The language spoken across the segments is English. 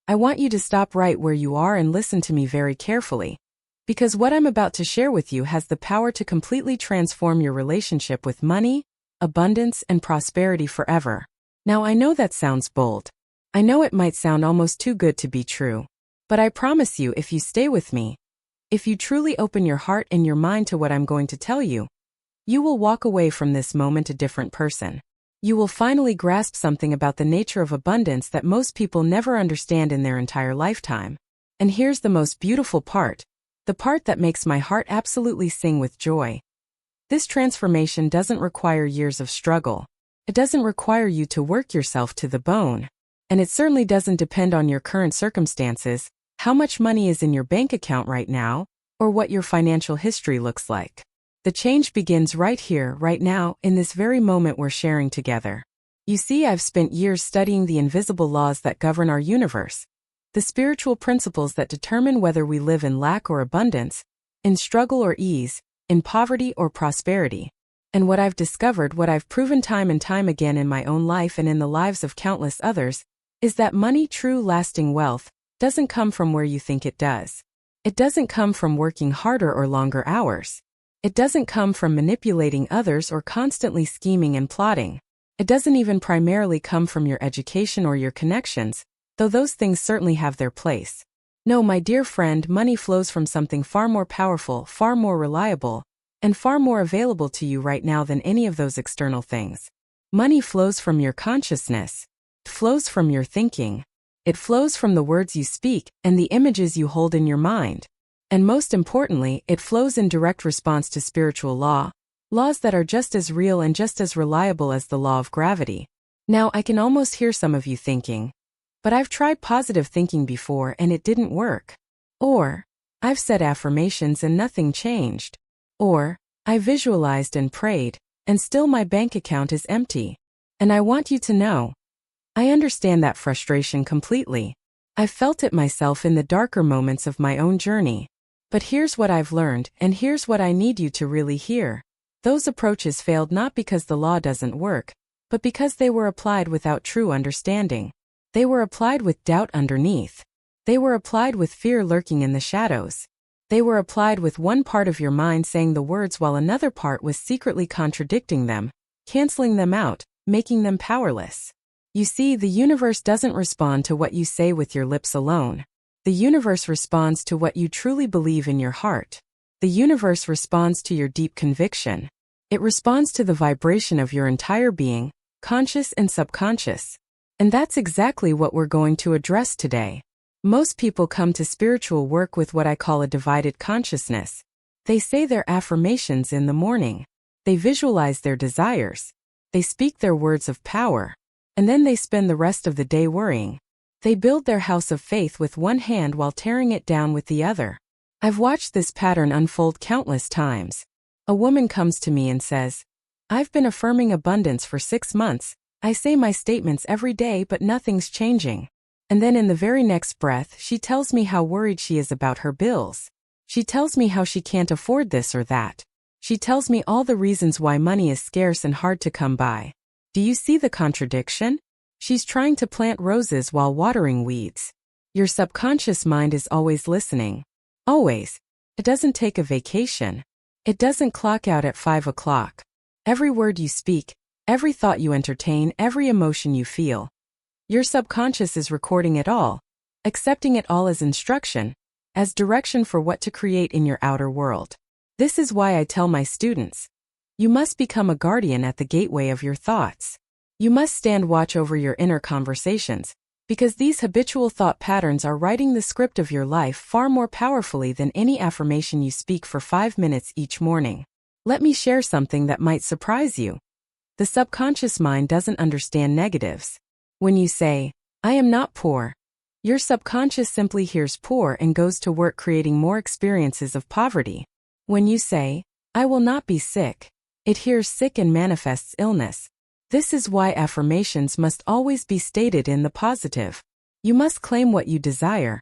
I want you to stop right where you are and listen to me very carefully. Because what I'm about to share with you has the power to completely transform your relationship with money, abundance, and prosperity forever. Now, I know that sounds bold. I know it might sound almost too good to be true. But I promise you, if you stay with me, if you truly open your heart and your mind to what I'm going to tell you, you will walk away from this moment a different person. You will finally grasp something about the nature of abundance that most people never understand in their entire lifetime. And here's the most beautiful part, the part that makes my heart absolutely sing with joy. This transformation doesn't require years of struggle. It doesn't require you to work yourself to the bone. And it certainly doesn't depend on your current circumstances, how much money is in your bank account right now, or what your financial history looks like. The change begins right here, right now, in this very moment we're sharing together. You see, I've spent years studying the invisible laws that govern our universe, the spiritual principles that determine whether we live in lack or abundance, in struggle or ease, in poverty or prosperity. And what I've discovered, what I've proven time and time again in my own life and in the lives of countless others, is that money, true lasting wealth, doesn't come from where you think it does. It doesn't come from working harder or longer hours. It doesn't come from manipulating others or constantly scheming and plotting. It doesn't even primarily come from your education or your connections, though those things certainly have their place. No, my dear friend, money flows from something far more powerful, far more reliable, and far more available to you right now than any of those external things. Money flows from your consciousness. It flows from your thinking. It flows from the words you speak and the images you hold in your mind. And most importantly, it flows in direct response to spiritual law, laws that are just as real and just as reliable as the law of gravity. Now, I can almost hear some of you thinking, but I've tried positive thinking before and it didn't work. Or, I've said affirmations and nothing changed. Or, I visualized and prayed, and still my bank account is empty. And I want you to know, I understand that frustration completely. I've felt it myself in the darker moments of my own journey. But here's what I've learned, and here's what I need you to really hear. Those approaches failed not because the law doesn't work, but because they were applied without true understanding. They were applied with doubt underneath. They were applied with fear lurking in the shadows. They were applied with one part of your mind saying the words while another part was secretly contradicting them, canceling them out, making them powerless. You see, the universe doesn't respond to what you say with your lips alone. The universe responds to what you truly believe in your heart. The universe responds to your deep conviction. It responds to the vibration of your entire being, conscious and subconscious. And that's exactly what we're going to address today. Most people come to spiritual work with what I call a divided consciousness. They say their affirmations in the morning. They visualize their desires. They speak their words of power. And then they spend the rest of the day worrying. They build their house of faith with one hand while tearing it down with the other. I've watched this pattern unfold countless times. A woman comes to me and says, I've been affirming abundance for 6 months. I say my statements every day, but nothing's changing. And then in the very next breath, she tells me how worried she is about her bills. She tells me how she can't afford this or that. She tells me all the reasons why money is scarce and hard to come by. Do you see the contradiction? She's trying to plant roses while watering weeds. Your subconscious mind is always listening. Always. It doesn't take a vacation. It doesn't clock out at 5 o'clock. Every word you speak, every thought you entertain, every emotion you feel. Your subconscious is recording it all, accepting it all as instruction, as direction for what to create in your outer world. This is why I tell my students, you must become a guardian at the gateway of your thoughts. You must stand watch over your inner conversations, because these habitual thought patterns are writing the script of your life far more powerfully than any affirmation you speak for 5 minutes each morning. Let me share something that might surprise you. The subconscious mind doesn't understand negatives. When you say, I am not poor, your subconscious simply hears poor and goes to work creating more experiences of poverty. When you say, I will not be sick, it hears sick and manifests illness. This is why affirmations must always be stated in the positive. You must claim what you desire,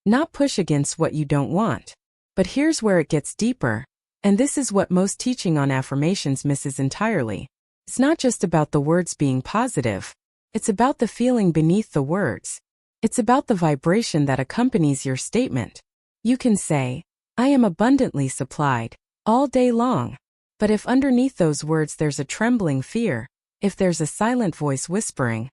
not push against what you don't want. But here's where it gets deeper, and this is what most teaching on affirmations misses entirely. It's not just about the words being positive. It's about the feeling beneath the words. It's about the vibration that accompanies your statement. You can say, I am abundantly supplied, all day long. But if underneath those words there's a trembling fear, if there's a silent voice whispering,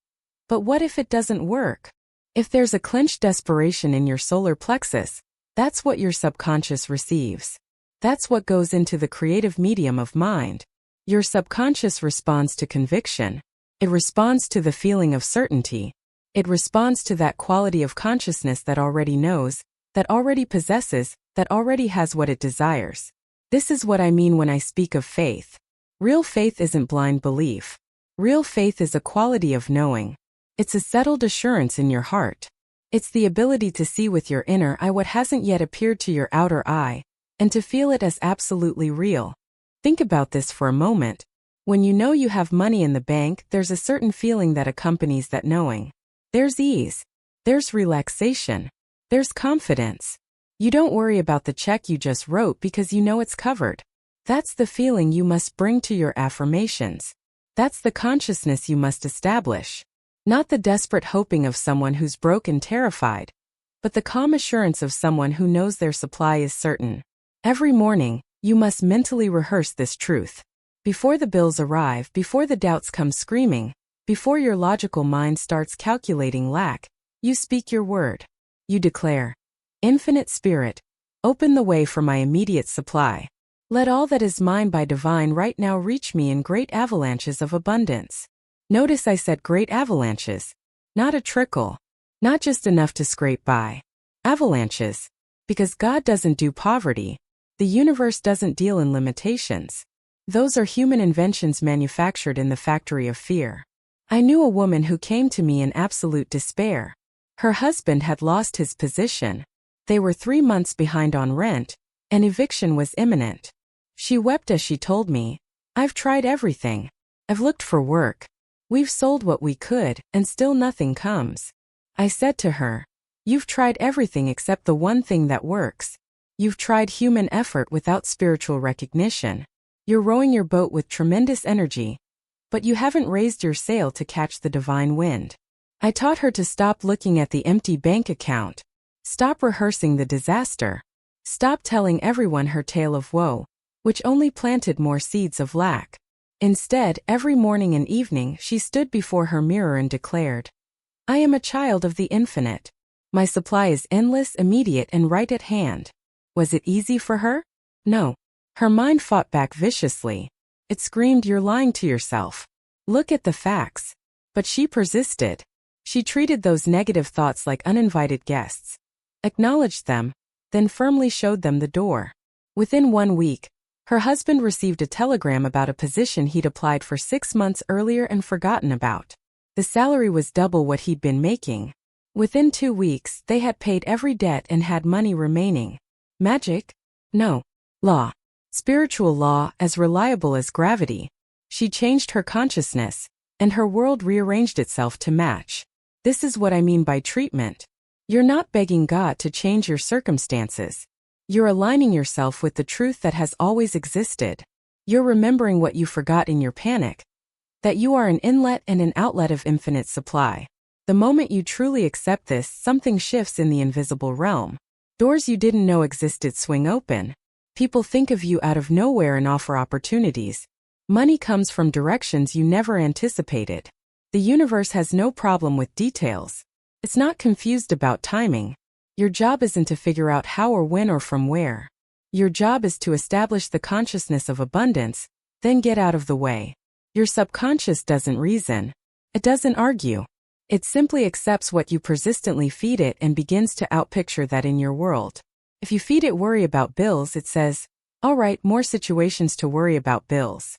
but what if it doesn't work? If there's a clenched desperation in your solar plexus, that's what your subconscious receives. That's what goes into the creative medium of mind. Your subconscious responds to conviction. It responds to the feeling of certainty. It responds to that quality of consciousness that already knows, that already possesses, that already has what it desires. This is what I mean when I speak of faith. Real faith isn't blind belief. Real faith is a quality of knowing. It's a settled assurance in your heart. It's the ability to see with your inner eye what hasn't yet appeared to your outer eye, and to feel it as absolutely real. Think about this for a moment. When you know you have money in the bank, there's a certain feeling that accompanies that knowing. There's ease. There's relaxation. There's confidence. You don't worry about the check you just wrote because you know it's covered. That's the feeling you must bring to your affirmations. That's the consciousness you must establish. Not the desperate hoping of someone who's broke and terrified, but the calm assurance of someone who knows their supply is certain. Every morning, you must mentally rehearse this truth. Before the bills arrive, before the doubts come screaming, before your logical mind starts calculating lack, you speak your word. You declare, Infinite Spirit, open the way for my immediate supply. Let all that is mine by divine right now reach me in great avalanches of abundance. Notice I said great avalanches, not a trickle, not just enough to scrape by. Avalanches. Because God doesn't do poverty. The universe doesn't deal in limitations. Those are human inventions manufactured in the factory of fear. I knew a woman who came to me in absolute despair. Her husband had lost his position. They were 3 months behind on rent, and eviction was imminent. She wept as she told me, I've tried everything. I've looked for work. We've sold what we could, and still nothing comes. I said to her, You've tried everything except the one thing that works. You've tried human effort without spiritual recognition. You're rowing your boat with tremendous energy, but you haven't raised your sail to catch the divine wind. I taught her to stop looking at the empty bank account. Stop rehearsing the disaster. Stop telling everyone her tale of woe, which only planted more seeds of lack. Instead, every morning and evening she stood before her mirror and declared, I am a child of the infinite. My supply is endless, immediate, and right at hand. Was it easy for her? No. Her mind fought back viciously. It screamed, You're lying to yourself. Look at the facts. But she persisted. She treated those negative thoughts like uninvited guests. Acknowledged them, then firmly showed them the door. Within 1 week, her husband received a telegram about a position he'd applied for 6 months earlier and forgotten about. The salary was double what he'd been making. Within 2 weeks, they had paid every debt and had money remaining. Magic? No. Law. Spiritual law, as reliable as gravity. She changed her consciousness, and her world rearranged itself to match. This is what I mean by treatment. You're not begging God to change your circumstances. You're aligning yourself with the truth that has always existed. You're remembering what you forgot in your panic. That you are an inlet and an outlet of infinite supply. The moment you truly accept this, something shifts in the invisible realm. Doors you didn't know existed swing open. People think of you out of nowhere and offer opportunities. Money comes from directions you never anticipated. The universe has no problem with details. It's not confused about timing. Your job isn't to figure out how or when or from where. Your job is to establish the consciousness of abundance, then get out of the way. Your subconscious doesn't reason. It doesn't argue. It simply accepts what you persistently feed it and begins to outpicture that in your world. If you feed it worry about bills, it says, all right, more situations to worry about bills.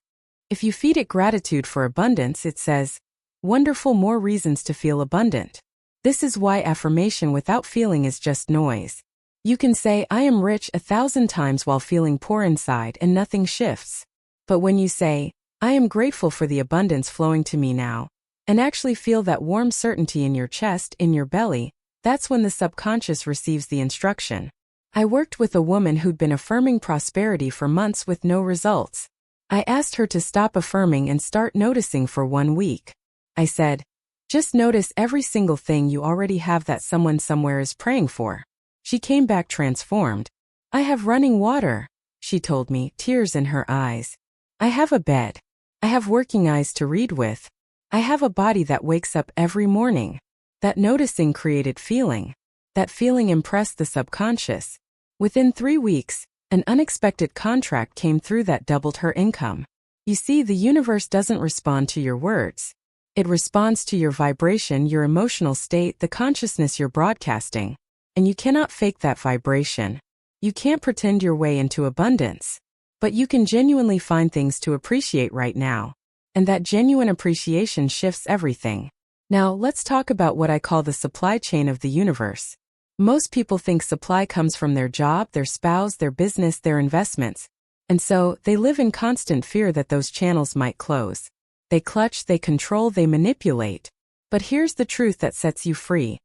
If you feed it gratitude for abundance, it says, wonderful, more reasons to feel abundant. This is why affirmation without feeling is just noise. You can say, I am rich 1,000 times while feeling poor inside and nothing shifts. But when you say, I am grateful for the abundance flowing to me now, and actually feel that warm certainty in your chest, in your belly, that's when the subconscious receives the instruction. I worked with a woman who'd been affirming prosperity for months with no results. I asked her to stop affirming and start noticing for 1 week. I said, Just notice every single thing you already have that someone somewhere is praying for. She came back transformed. I have running water, she told me, tears in her eyes. I have a bed. I have working eyes to read with. I have a body that wakes up every morning. That noticing created feeling. That feeling impressed the subconscious. Within 3 weeks, an unexpected contract came through that doubled her income. You see, the universe doesn't respond to your words. It responds to your vibration, your emotional state, the consciousness you're broadcasting. And you cannot fake that vibration. You can't pretend your way into abundance. But you can genuinely find things to appreciate right now. And that genuine appreciation shifts everything. Now, let's talk about what I call the supply chain of the universe. Most people think supply comes from their job, their spouse, their business, their investments. And so, they live in constant fear that those channels might close. They clutch, they control, they manipulate. But here's the truth that sets you free.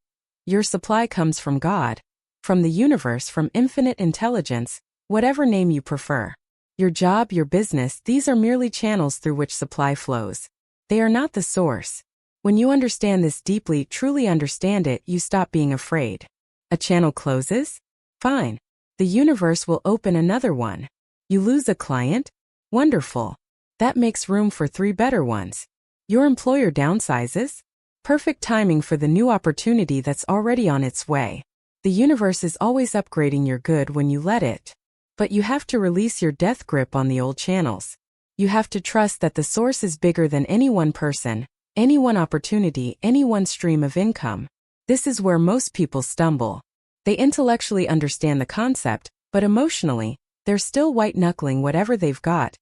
Your supply comes from God, from the universe, from infinite intelligence, whatever name you prefer. Your job, your business, these are merely channels through which supply flows. They are not the source. When you understand this deeply, truly understand it, you stop being afraid. A channel closes? Fine. The universe will open another one. You lose a client? Wonderful. That makes room for 3 better ones. Your employer downsizes? Perfect timing for the new opportunity that's already on its way. The universe is always upgrading your good when you let it. But you have to release your death grip on the old channels. You have to trust that the source is bigger than any one person, any one opportunity, any one stream of income. This is where most people stumble. They intellectually understand the concept, but emotionally, they're still white-knuckling whatever they've got,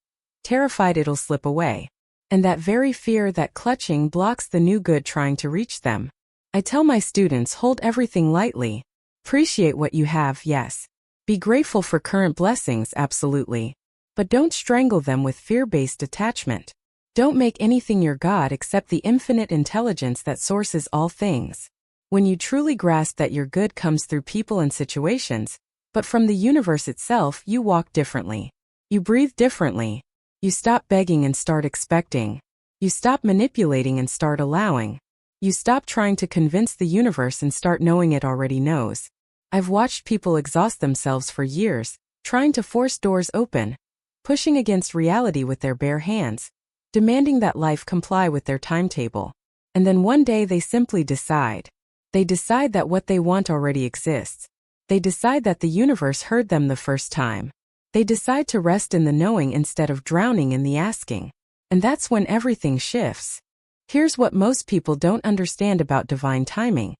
terrified it'll slip away. And that very fear, that clutching, blocks the new good trying to reach them. I tell my students, hold everything lightly. Appreciate what you have, yes. Be grateful for current blessings, absolutely. But don't strangle them with fear-based attachment. Don't make anything your God except the infinite intelligence that sources all things. When you truly grasp that your good comes through people and situations, but from the universe itself, you walk differently. You breathe differently. You stop begging and start expecting. You stop manipulating and start allowing. You stop trying to convince the universe and start knowing it already knows. I've watched people exhaust themselves for years, trying to force doors open, pushing against reality with their bare hands, demanding that life comply with their timetable. And then one day they simply decide. They decide that what they want already exists. They decide that the universe heard them the first time. They decide to rest in the knowing instead of drowning in the asking. And that's when everything shifts. Here's what most people don't understand about divine timing.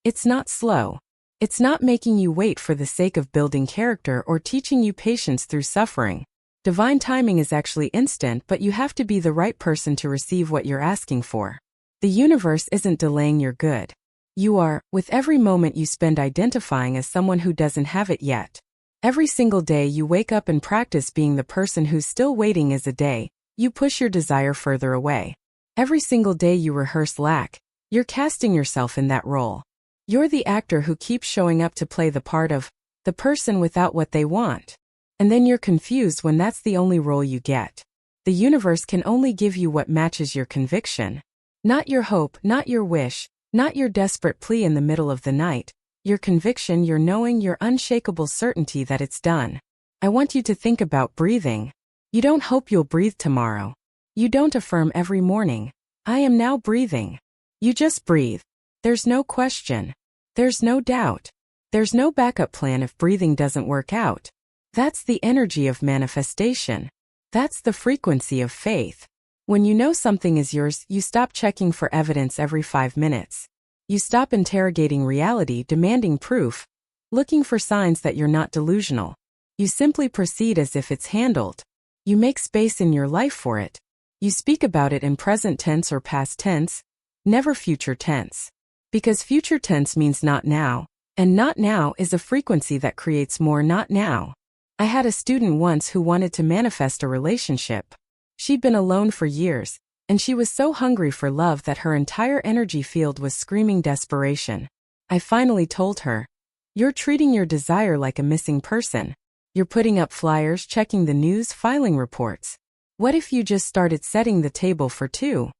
It's not slow. It's not making you wait for the sake of building character or teaching you patience through suffering. Divine timing is actually instant, but you have to be the right person to receive what you're asking for. The universe isn't delaying your good. You are, with every moment you spend identifying as someone who doesn't have it yet. Every single day you wake up and practice being the person who's still waiting is a day you push your desire further away. Every single day you rehearse lack, you're casting yourself in that role. You're the actor who keeps showing up to play the part of the person without what they want. And then you're confused when that's the only role you get. The universe can only give you what matches your conviction. Not your hope, not your wish, not your desperate plea in the middle of the night. Your conviction, your knowing, your unshakable certainty that it's done. I want you to think about breathing. You don't hope you'll breathe tomorrow. You don't affirm every morning, I am now breathing. You just breathe. There's no question. There's no doubt. There's no backup plan if breathing doesn't work out. That's the energy of manifestation. That's the frequency of faith. When you know something is yours, you stop checking for evidence every 5 minutes. You stop interrogating reality, demanding proof, looking for signs that you're not delusional. You simply proceed as if it's handled. You make space in your life for it. You speak about it in present tense or past tense, never future tense. Because future tense means not now, and not now is a frequency that creates more not now. I had a student once who wanted to manifest a relationship. She'd been alone for years, and she was so hungry for love that her entire energy field was screaming desperation. I finally told her, "You're treating your desire like a missing person. You're putting up flyers, checking the news, filing reports. What if you just started setting the table for 2?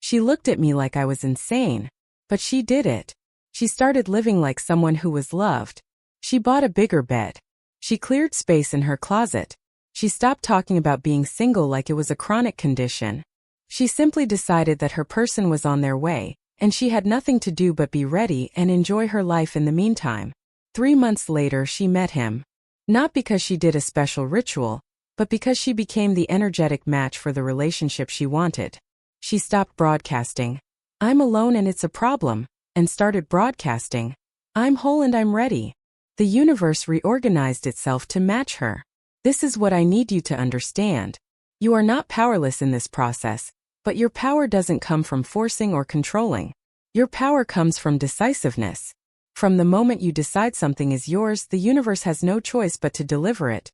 She looked at me like I was insane. But she did it. She started living like someone who was loved. She bought a bigger bed. She cleared space in her closet. She stopped talking about being single like it was a chronic condition. She simply decided that her person was on their way, and she had nothing to do but be ready and enjoy her life in the meantime. 3 months later, she met him. Not because she did a special ritual, but because she became the energetic match for the relationship she wanted. She stopped broadcasting, "I'm alone and it's a problem," and started broadcasting, "I'm whole and I'm ready." The universe reorganized itself to match her. This is what I need you to understand. You are not powerless in this process, but your power doesn't come from forcing or controlling. Your power comes from decisiveness. From the moment you decide something is yours, the universe has no choice but to deliver it.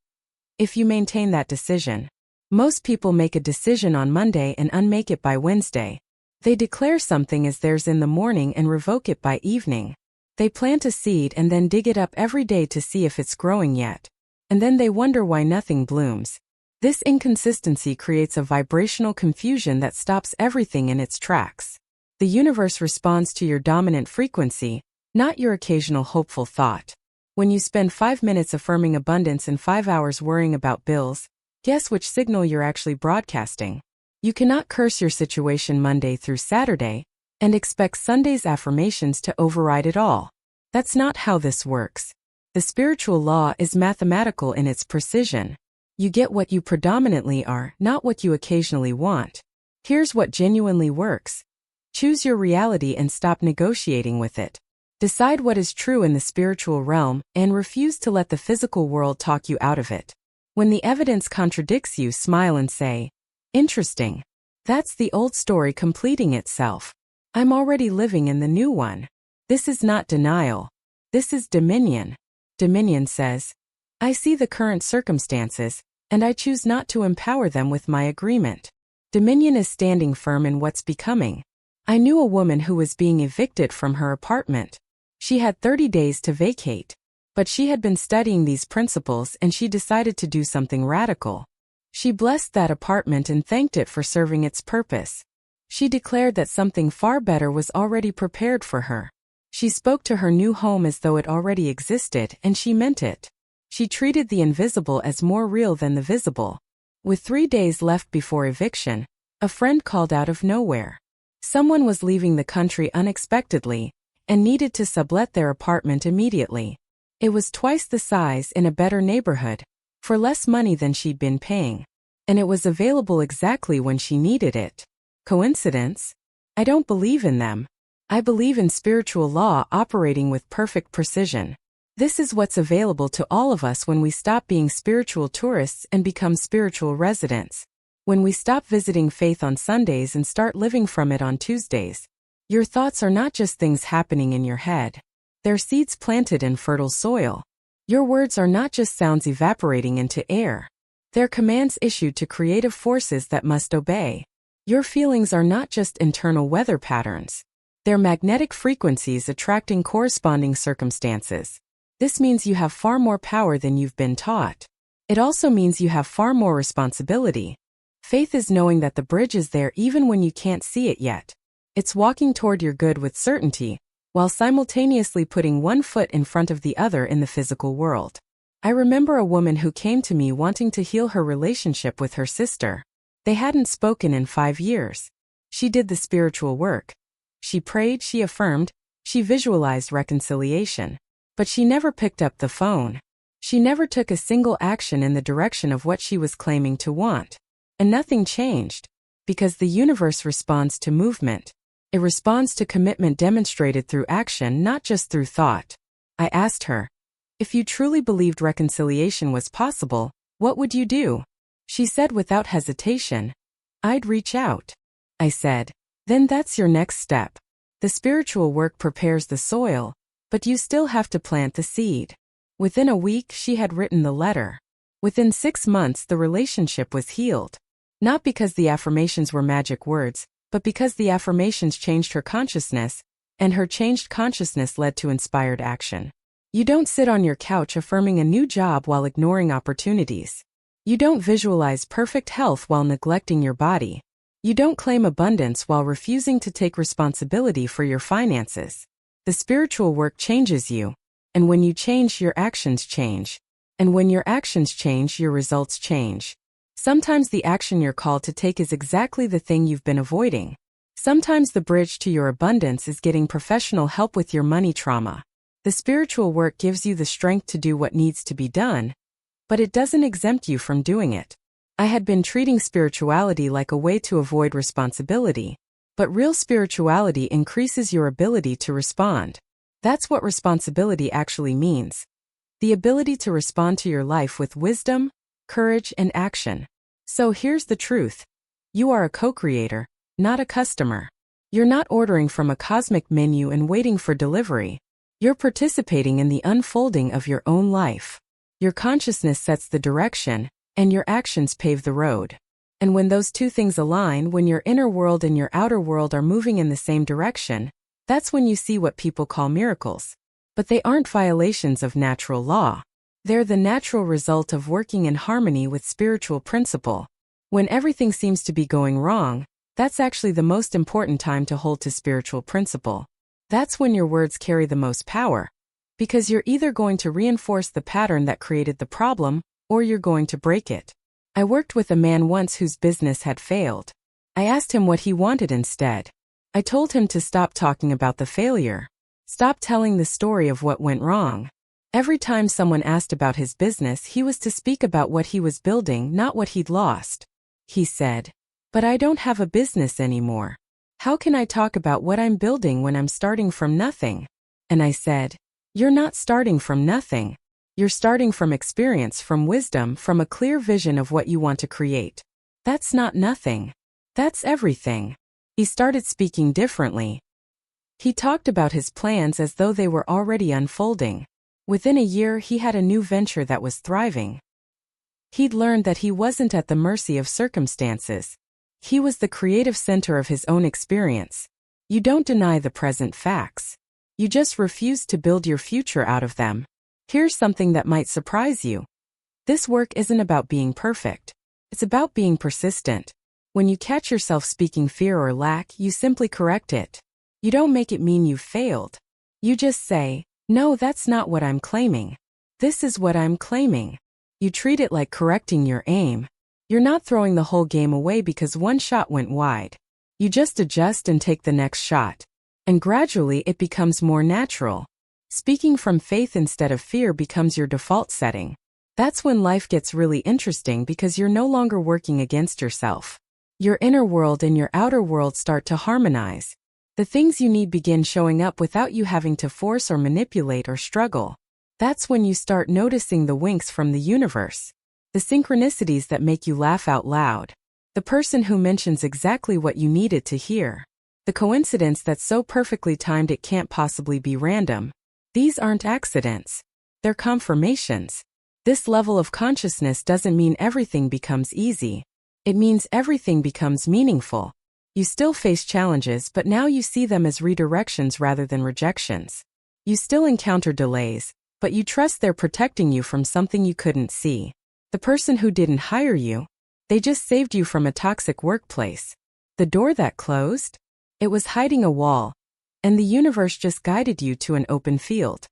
If you maintain that decision. Most people make a decision on Monday and unmake it by Wednesday. They declare something as theirs in the morning and revoke it by evening. They plant a seed and then dig it up every day to see if it's growing yet. And then they wonder why nothing blooms. This inconsistency creates a vibrational confusion that stops everything in its tracks. The universe responds to your dominant frequency, not your occasional hopeful thought. When you spend 5 minutes affirming abundance and 5 hours worrying about bills, guess which signal you're actually broadcasting? You cannot curse your situation Monday through Saturday and expect Sunday's affirmations to override it all. That's not how this works. The spiritual law is mathematical in its precision. You get what you predominantly are, not what you occasionally want. Here's what genuinely works. Choose your reality and stop negotiating with it. Decide what is true in the spiritual realm and refuse to let the physical world talk you out of it. When the evidence contradicts you, smile and say, "Interesting. That's the old story completing itself. I'm already living in the new one." This is not denial. This is dominion. Dominion says, "I see the current circumstances, and I choose not to empower them with my agreement." Dominion is standing firm in what's becoming. I knew a woman who was being evicted from her apartment. She had 30 days to vacate. But she had been studying these principles and she decided to do something radical. She blessed that apartment and thanked it for serving its purpose. She declared that something far better was already prepared for her. She spoke to her new home as though it already existed, and she meant it. She treated the invisible as more real than the visible. With 3 days left before eviction, a friend called out of nowhere. Someone was leaving the country unexpectedly and needed to sublet their apartment immediately. It was twice the size in a better neighborhood, for less money than she'd been paying. And it was available exactly when she needed it. Coincidence? I don't believe in them. I believe in spiritual law operating with perfect precision. This is what's available to all of us when we stop being spiritual tourists and become spiritual residents. When we stop visiting faith on Sundays and start living from it on Tuesdays. Your thoughts are not just things happening in your head. They're seeds planted in fertile soil. Your words are not just sounds evaporating into air. They're commands issued to creative forces that must obey. Your feelings are not just internal weather patterns. They're magnetic frequencies attracting corresponding circumstances. This means you have far more power than you've been taught. It also means you have far more responsibility. Faith is knowing that the bridge is there even when you can't see it yet. It's walking toward your good with certainty, while simultaneously putting one foot in front of the other in the physical world. I remember a woman who came to me wanting to heal her relationship with her sister. They hadn't spoken in 5 years. She did the spiritual work. She prayed, she affirmed, she visualized reconciliation. But she never picked up the phone. She never took a single action in the direction of what she was claiming to want. And nothing changed. Because the universe responds to movement. It responds to commitment demonstrated through action, not just through thought. I asked her, if you truly believed reconciliation was possible, what would you do? She said without hesitation, I'd reach out. I said, then that's your next step. The spiritual work prepares the soil, but you still have to plant the seed. Within a week, she had written the letter. Within 6 months, the relationship was healed. Not because the affirmations were magic words, but because the affirmations changed her consciousness, and her changed consciousness led to inspired action. You don't sit on your couch affirming a new job while ignoring opportunities. You don't visualize perfect health while neglecting your body. You don't claim abundance while refusing to take responsibility for your finances. The spiritual work changes you, and when you change, your actions change. And when your actions change, your results change. Sometimes the action you're called to take is exactly the thing you've been avoiding. Sometimes the bridge to your abundance is getting professional help with your money trauma. The spiritual work gives you the strength to do what needs to be done, but it doesn't exempt you from doing it. I had been treating spirituality like a way to avoid responsibility, but real spirituality increases your ability to respond. That's what responsibility actually means. The ability to respond to your life with wisdom, courage, and action. So here's the truth. You are a co-creator, not a customer. You're not ordering from a cosmic menu and waiting for delivery. You're participating in the unfolding of your own life. Your consciousness sets the direction, and your actions pave the road. And when those two things align, when your inner world and your outer world are moving in the same direction, that's when you see what people call miracles. But they aren't violations of natural law. They're the natural result of working in harmony with spiritual principle. When everything seems to be going wrong, that's actually the most important time to hold to spiritual principle. That's when your words carry the most power. Because you're either going to reinforce the pattern that created the problem, or you're going to break it. I worked with a man once whose business had failed. I asked him what he wanted instead. I told him to stop talking about the failure. Stop telling the story of what went wrong. Every time someone asked about his business, he was to speak about what he was building, not what he'd lost. He said, "But I don't have a business anymore. How can I talk about what I'm building when I'm starting from nothing?" And I said, "You're not starting from nothing. You're starting from experience, from wisdom, from a clear vision of what you want to create. That's not nothing. That's everything." He started speaking differently. He talked about his plans as though they were already unfolding. Within a year, he had a new venture that was thriving. He'd learned that he wasn't at the mercy of circumstances. He was the creative center of his own experience. You don't deny the present facts. You just refuse to build your future out of them. Here's something that might surprise you. This work isn't about being perfect. It's about being persistent. When you catch yourself speaking fear or lack, you simply correct it. You don't make it mean you've failed. You just say, "No, that's not what I'm claiming. This is what I'm claiming." You treat it like correcting your aim. You're not throwing the whole game away because one shot went wide. You just adjust and take the next shot. And gradually it becomes more natural. Speaking from faith instead of fear becomes your default setting. That's when life gets really interesting because you're no longer working against yourself. Your inner world and your outer world start to harmonize. The things you need begin showing up without you having to force or manipulate or struggle. That's when you start noticing the winks from the universe. The synchronicities that make you laugh out loud. The person who mentions exactly what you needed to hear. The coincidence that's so perfectly timed it can't possibly be random. These aren't accidents. They're confirmations. This level of consciousness doesn't mean everything becomes easy. It means everything becomes meaningful. You still face challenges, but now you see them as redirections rather than rejections. You still encounter delays, but you trust they're protecting you from something you couldn't see. The person who didn't hire you, they just saved you from a toxic workplace. The door that closed? It was hiding a wall, and the universe just guided you to an open field.